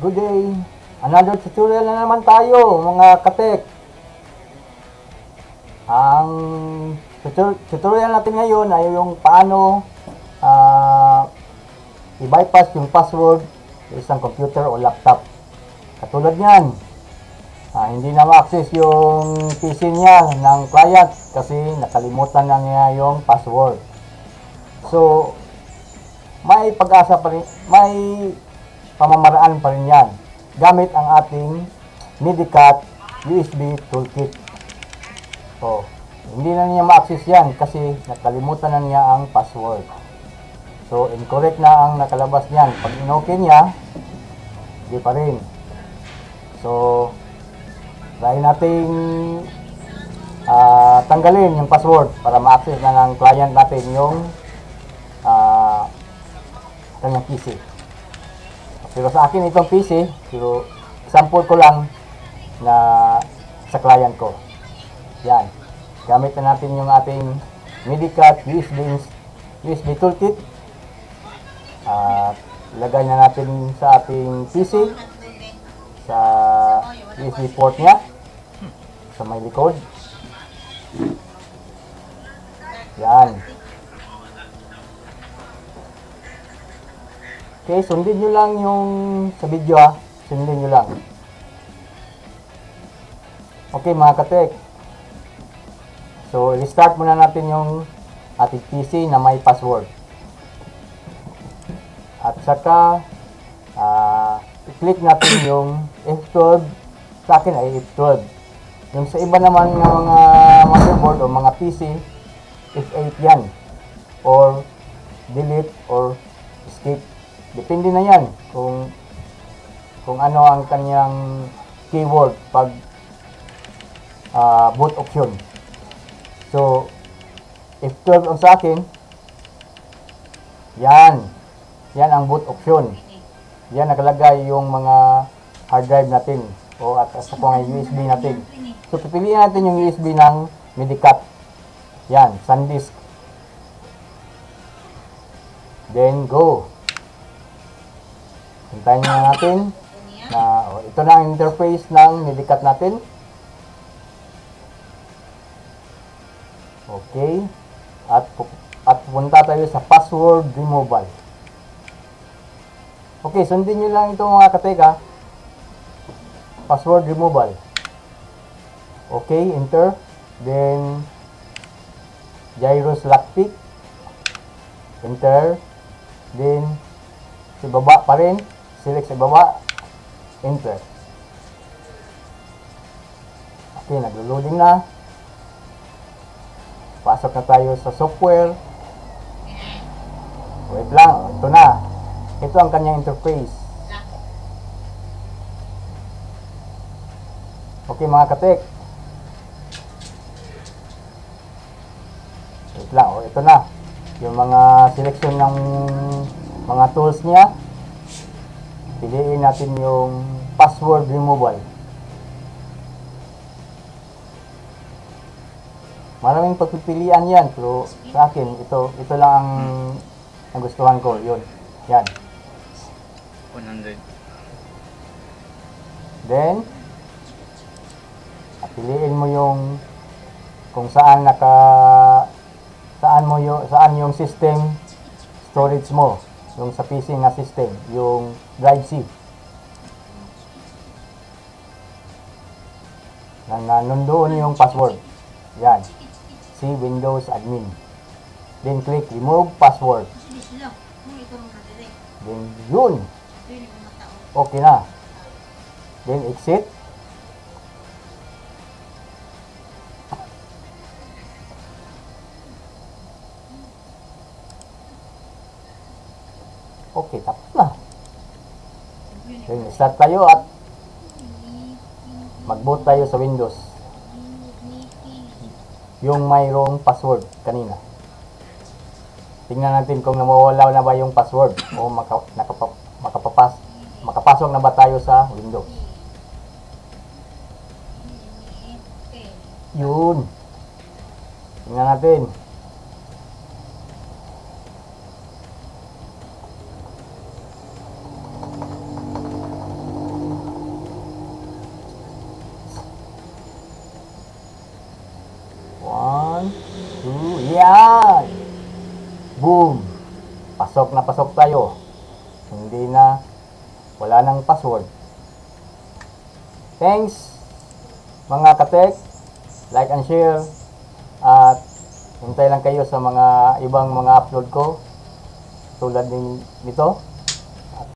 Good day! Another tutorial na naman tayo mga katek. Ang tutorial natin ngayon ay yung paano i-bypass yung password sa isang computer o laptop. Katulad niyan, hindi na ma-access yung PC niya ng client kasi nakalimutan na niya yung password. So, may pag-asa pa rin, may pamamaraan pa rin yan gamit ang ating Medicat USB Toolkit. So, hindi na niya ma-access yan kasi nakalimutan na niya ang password. So, incorrect na ang nakalabas niyan. Pag in-okay niya, hindi pa rin. So, try nating tanggalin yung password para ma-access na ng client natin yung kanyang PC. Pero sa akin itong PC, pero example ko lang na sa client ko. Yan. Gamit na natin yung ating Medicat USB Toolkit. Lagay na natin sa ating PC sa USB port niya sa may likod. Yan. Okay, sundin nyo lang yung sa video sundin nyo lang. Okay mga katek. So, restart muna natin yung ating PC na may password. At saka, i-click natin yung F12. Sa akin ay F12. Yung sa iba naman ng mga motherboard o mga PC, F8 yan. Or delete or escape. Depende na yan kung ano ang kanyang keyword pag boot option. So, F12 ang sa akin, yan ang boot option. Yan nakalagay yung mga hard drive natin o at sa mga USB natin. So, pipiliin natin yung USB ng Medicat. Yan, SanDisk. Then, go. Hintayin nyo natin na ito na ang interface ng Medicat natin. Okay. At pupunta tayo sa password removal. Okay, sundin nyo lang ito mga kateka. Password removal. Okay, enter. Then, gyros lockpick. Enter. Then, sa baba pa rin. Select sa baba. Enter. Okay, naglo-loading na. Pasok na tayo sa software. Wait lang. Ito na. Ito ang kanyang interface. Okay mga katek. Wait lang. Ito na. Yung mga selection ng mga tools niya. Piliin natin yung password removal. Maraming pagpipilian yan, pero sa akin, ito lang ang nagustuhan ko. Yun. Yan. 100. Then, piliin mo yung kung saan saan yung system storage mo. Yung sa PC na system, yung drive C. Nandoon yung password. Yan. C Windows Admin. Then click remove password. Then yun. Okay na. Then exit. Okay, tapos na. Then, start tayo at mag-boot tayo sa Windows. Yung mayroong password kanina. Tingnan natin kung nawawala na ba yung password o makapasok na ba tayo sa Windows. Yun. Tingnan natin. Yan! Boom! Pasok na pasok tayo. Hindi na, wala nang password. Thanks mga katek. Like and share. At hintay lang kayo sa mga ibang mga upload ko. Tulad nito.